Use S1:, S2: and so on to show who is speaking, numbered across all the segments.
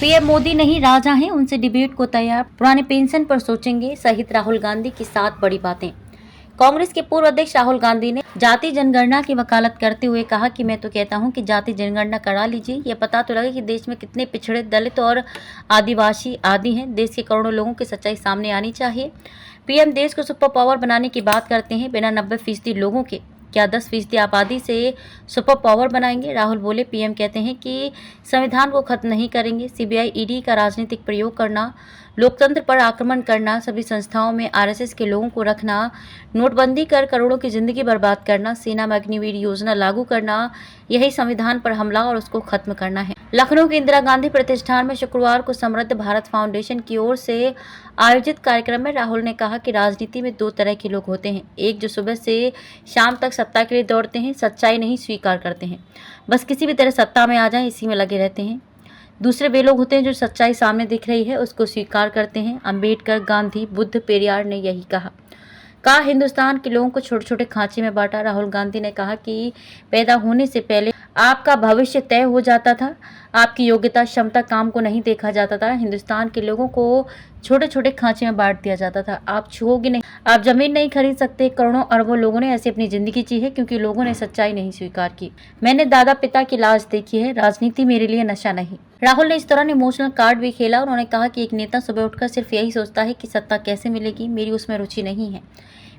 S1: PM Modi नहीं राजा हैं, उनसे डिबेट को तैयार, पुराने पेंशन पर सोचेंगे सहित राहुल गांधी की 7 बड़ी बातें। कांग्रेस के पूर्व अध्यक्ष राहुल गांधी ने जाति जनगणना की वकालत करते हुए कहा कि मैं तो कहता हूं कि जाति जनगणना करा लीजिए, यह पता तो लगे कि देश में कितने पिछड़े, दलित और आदिवासी आदि हैं। देश के करोड़ों लोगों की सच्चाई सामने आनी चाहिए। पीएम देश को सुपर पावर बनाने की बात करते हैं, बिना 90% लोगों के क्या 10% आबादी से सुपर पावर बनाएंगे। राहुल बोले, पीएम कहते हैं कि संविधान को खत्म नहीं करेंगे। सीबीआई ईडी का राजनीतिक प्रयोग करना, लोकतंत्र पर आक्रमण करना, सभी संस्थाओं में आरएसएस के लोगों को रखना, नोटबंदी कर करोड़ों की जिंदगी बर्बाद करना, सेना में अग्निवीर योजना लागू करना, यही संविधान पर हमला और उसको खत्म करना है। लखनऊ के इंदिरा गांधी प्रतिष्ठान में शुक्रवार को समृद्ध भारत फाउंडेशन की ओर से आयोजित कार्यक्रम में राहुल ने कहा कि राजनीति में 2 तरह के लोग होते हैं। एक जो सुबह से शाम तक सत्ता के लिए दौड़ते हैं, सच्चाई नहीं स्वीकार करते हैं, बस किसी भी तरह सत्ता में आ जाएं इसी में लगे रहते हैं। दूसरे वे लोग होते हैं जो सच्चाई सामने दिख रही है उसको स्वीकार करते हैं। अंबेडकर, गांधी, बुद्ध, पेरियार ने यही कहा। हिंदुस्तान के लोगों को छोटे छोटे खांचे में बांटा। राहुल गांधी ने कहा कि पैदा होने से पहले आपका भविष्य तय हो जाता था, आपकी योग्यता, क्षमता, काम को नहीं देखा जाता था। हिंदुस्तान के लोगों को छोटे छोटे खांचे में बांट दिया जाता था। आप छुओगे नहीं, आप जमीन नहीं खरीद सकते। करोड़ों अरबों लोगों ने ऐसी अपनी जिंदगी जी है क्योंकि लोगों ने सच्चाई नहीं स्वीकार की। मैंने दादा पिता की लाश देखी है, राजनीति मेरे लिए नशा नहीं। राहुल ने इस दौरान इमोशनल कार्ड भी खेला। उन्होंने कहा कि एक नेता सुबह उठकर सिर्फ यही सोचता है कि सत्ता कैसे मिलेगी, मेरी उसमें रुचि नहीं है।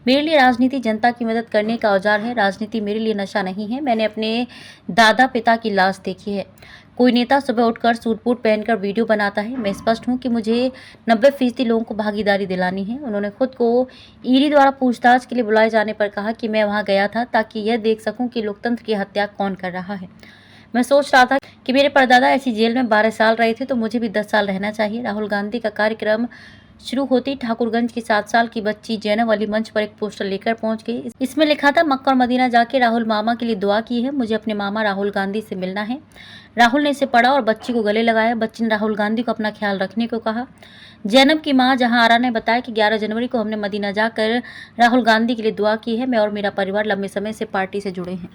S1: मेरे लिए राजनीति जनता की मदद करने का औजार है, राजनीति मेरे लिए नशा नहीं है। मैंने अपने दादा पिता की लाश देखी है। कोई नेता सुबह उठकर सूट बूट पहनकर वीडियो बनाता है। मैं स्पष्ट हूं कि मुझे 90% लोगों को भागीदारी दिलानी है। उन्होंने खुद को ईडी द्वारा पूछताछ के लिए बुलाए जाने पर कहा कि मैं वहां गया था ताकि यह देख सकूं कि लोकतंत्र की हत्या कौन कर रहा है। मैं सोच रहा था कि मेरे परदादा ऐसी जेल में 12 साल रहे थे तो मुझे भी 10 साल रहना चाहिए। राहुल गांधी का कार्यक्रम शुरू होते ही ठाकुरगंज की 7 साल की बच्ची जैनब अली मंच पर एक पोस्टर लेकर पहुंच गई। इसमें लिखा था, मक्का और मदीना जाके राहुल मामा के लिए दुआ की है, मुझे अपने मामा राहुल गांधी से मिलना है। राहुल ने इसे पढ़ा और बच्ची को गले लगाया। बच्ची ने राहुल गांधी को अपना ख्याल रखने को कहा। जैनब की मां जहां आरा ने बताया कि 11 जनवरी को हमने मदीना जाकर राहुल गांधी के लिए दुआ की है। मैं और मेरा परिवार लंबे समय से पार्टी से जुड़े हैं।